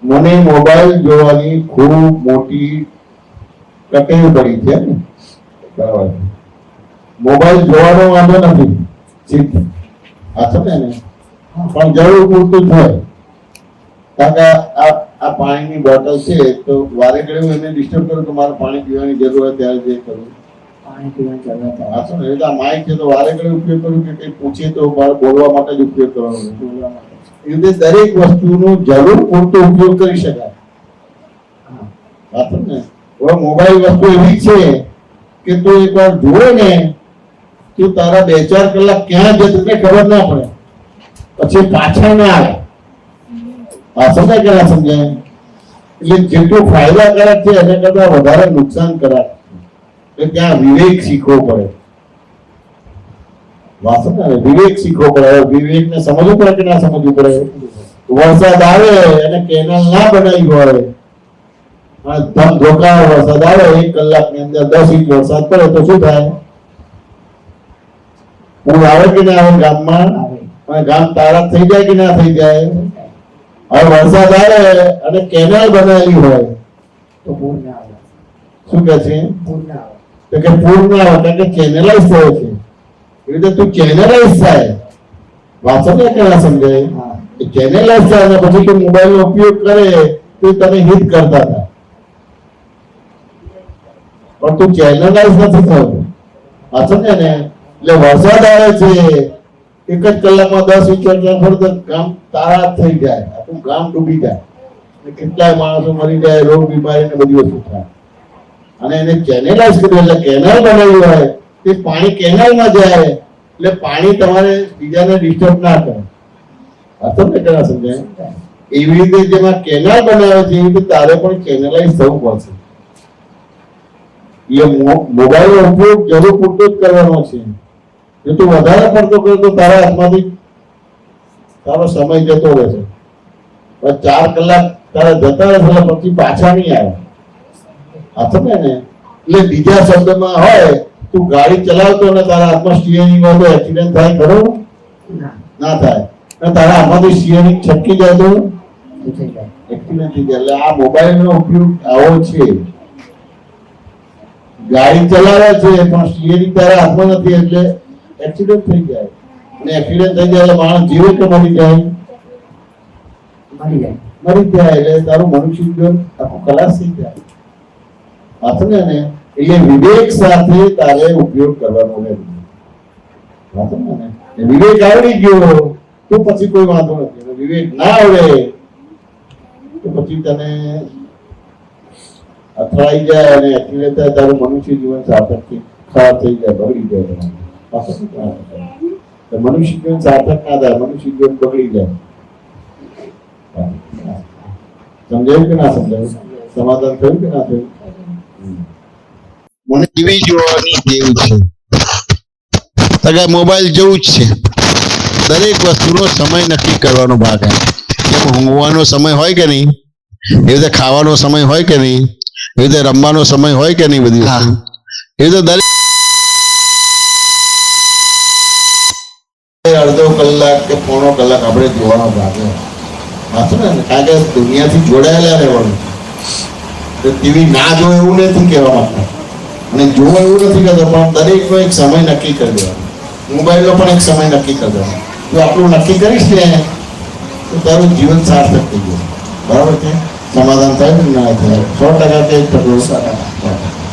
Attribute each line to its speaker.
Speaker 1: મને મોબાઈલ જોવાની ખૂબ મોટી તકલીફ પડી છે ને, બરાબર. મોબાઈલ જોવાનો વાંધો નથી, ઠીક આ છે ને, પણ જરૂર પૂરતું જ હોય. કારણ કે આ પાણીની બોટલ છે તો વારે ઘડી એને ડિસ્ટર્બ કરું તો મારે પાણી પીવાની જરૂર હોય ત્યારે જે કરું પાણી પીવાની જરૂર હા છે ને. એટલે આ માઇક છે તો વારે ઘડી ઉપયોગ કરું કે કંઈ પૂછીએ તો મારે બોલવા માટે જ ઉપયોગ કરવાનો, બોલવા માટે. એ રીતે દરેક વસ્તુનો જરૂર પૂરતો ઉપયોગ કરી શકાય. હા છે ને. હવે મોબાઈલ વસ્તુ એવી છે કે તું એકવાર જોવે ને તું તારા 2-4 કલાક ક્યાં જતું ને ખબર ના પડે, પછી પાછા ના આવે. આ સમજાય કે ના સમજાય? એટલે જેટલું ફાયદાકારક છે એના કરતા વધારે નુકસાનકારક છે. ત્યાં વિવેક શીખવો પડે. વિવેક શીખવો પડે. વિવેક ને સમજવું પડે કે ના સમજવું પડે? વરસાદ આવે અને કેનાલ ના બનાવી હોય અને ધમધોકાર વરસાદ આવે, 1 કલાકની અંદર 10 ઇંચ વરસાદ પડે તો શું થાય? પૂર આવે કે ના આવે ગામમાં? ગામ તારા થઈ જાય કે ના થઈ જાય? હવે વરસાદ આવે અને કેનાલ બનાવેલી હોય તો પૂર ના આવે. શું કહે છે? પૂર ના આવે. તો કે પૂર ના આવે કારણ કે ચેનલાઇઝ થયો છે. એ રીતે તું ચેનલાઇઝ થાય. વાત સમજાય કે ના સમજાય? ચેનલાઇઝ થાય અને પછી તું મોબાઈલનો ઉપયોગ કરે તો તને હિત કરતા હતા, પણ તું ચેનલાઇઝ નથી થયો. વાત સમજાય ને? એટલે વરસાદ આવે છે 1 જ કલાકમાં 10 ઇંચ વરસાદ પડે તો ગામ તારા થઈ જાય, આખું ગામ ડૂબી જાય, કેટલાય માણસો મરી જાય, રોગ બીમારી ને બધી વસ્તુ થાય. અને એને ચેનલાઇઝ કર્યું એટલે કેનાલ બનાવી હોય તે પાણી કેનાલમાં જાય એટલે પાણી તમારે બીજાને ડિસ્ટર્બ ના કરે. સમજે કે ના સમજાય? એવી રીતે જેમાં કેનાલ બનાવે છે એવી રીતે તારે પણ ચેનલાઇઝ થવું પડશે. એ મોબાઈલનો ઉપયોગ જરૂર પૂરતો જ કરવાનો છે. જો તું વધારે પડતો કરે તો તારા હાથમાંથી તારો સમય જતો રહેશે. 4 કલાક તારા જતા રહેશે પછી પાછા નહીં આવે. આ સમજે ને? એટલે બીજા શબ્દમાં હોય તું ગાડી ચલાવતો ને તારા હાથમાં સ્ટીયરિંગ હોય તો એક્સિડન્ટ થાય ખરો? ના થાય. અને તારા હાથમાંથી સ્ટીયરિંગ છટકી જાય તો એક્સિડન્ટ થઈ જાય. એટલે આ મોબાઈલનો ઉપયોગ આવો છે. ગાડી ચલાવે છે પણ સ્ટીયરિંગ તારા હાથમાં નથી એટલે એક્સિડન્ટ થઈ જાય. અને એક્સિડન્ટ થઈ જાય એટલે માણસ જીવે કે મરી જાય? મરી જાય. એટલે તારું મનુષ્ય જીવન આખું ખલાસ થઈ જાય. ને એટલે વિવેક સાથે તારે ઉપયોગ કરવાનો રહે. વિવેક આવડી ગયો તો પછી કોઈ વાંધો નથી. વિવેક ના આવડે તો પછી તને અથડાઈ જાય અને એક્સિડન્ટ થાય, તારું મનુષ્ય જીવન સાર્થક ખરાબ થઈ જાય, બગડી જાય. મનુષ્ય જીવન સાર્થક ના થાય, મનુષ્ય જીવન બગડી જાય. સમજાયું કે ના સમજાયું? સમાધાન થયું કે ના થયું? મને ટીવી જોવાની ટેવ છે. મોબાઈલ જેવું જ છે. દરેક વસ્તુનો સમય નક્કી કરવાનો ભાગ. જેમ ઊંઘવાનો સમય હોય કે નહીં, એવી રીતે ખાવાનો સમય હોય કે નહીં, એવી રીતે રમવાનો સમય હોય કે નહીં, બધી વસ્તુ એવી રીતે દરેક અડધો કલાક કે પોણો કલાક આપણે જોવાનો ભાગ. કારણ કે દુનિયાથી જોડાયેલા રહેવાનું. ટીવી ના જોવે એવું નથી કહેવા માંગતા અને જોવો એવું નથી કહેતો, પણ દરેકનો એક સમય નક્કી કરી દેવાનો. મોબાઈલનો પણ એક સમય નક્કી કરી દેવાનો. જો આપણું નક્કી કરીશ ને તો તારું જીવન સાર્થક થઈ જશે. બરાબર છે? સમાધાન થાય ને ના થાય? 100% કે 1%?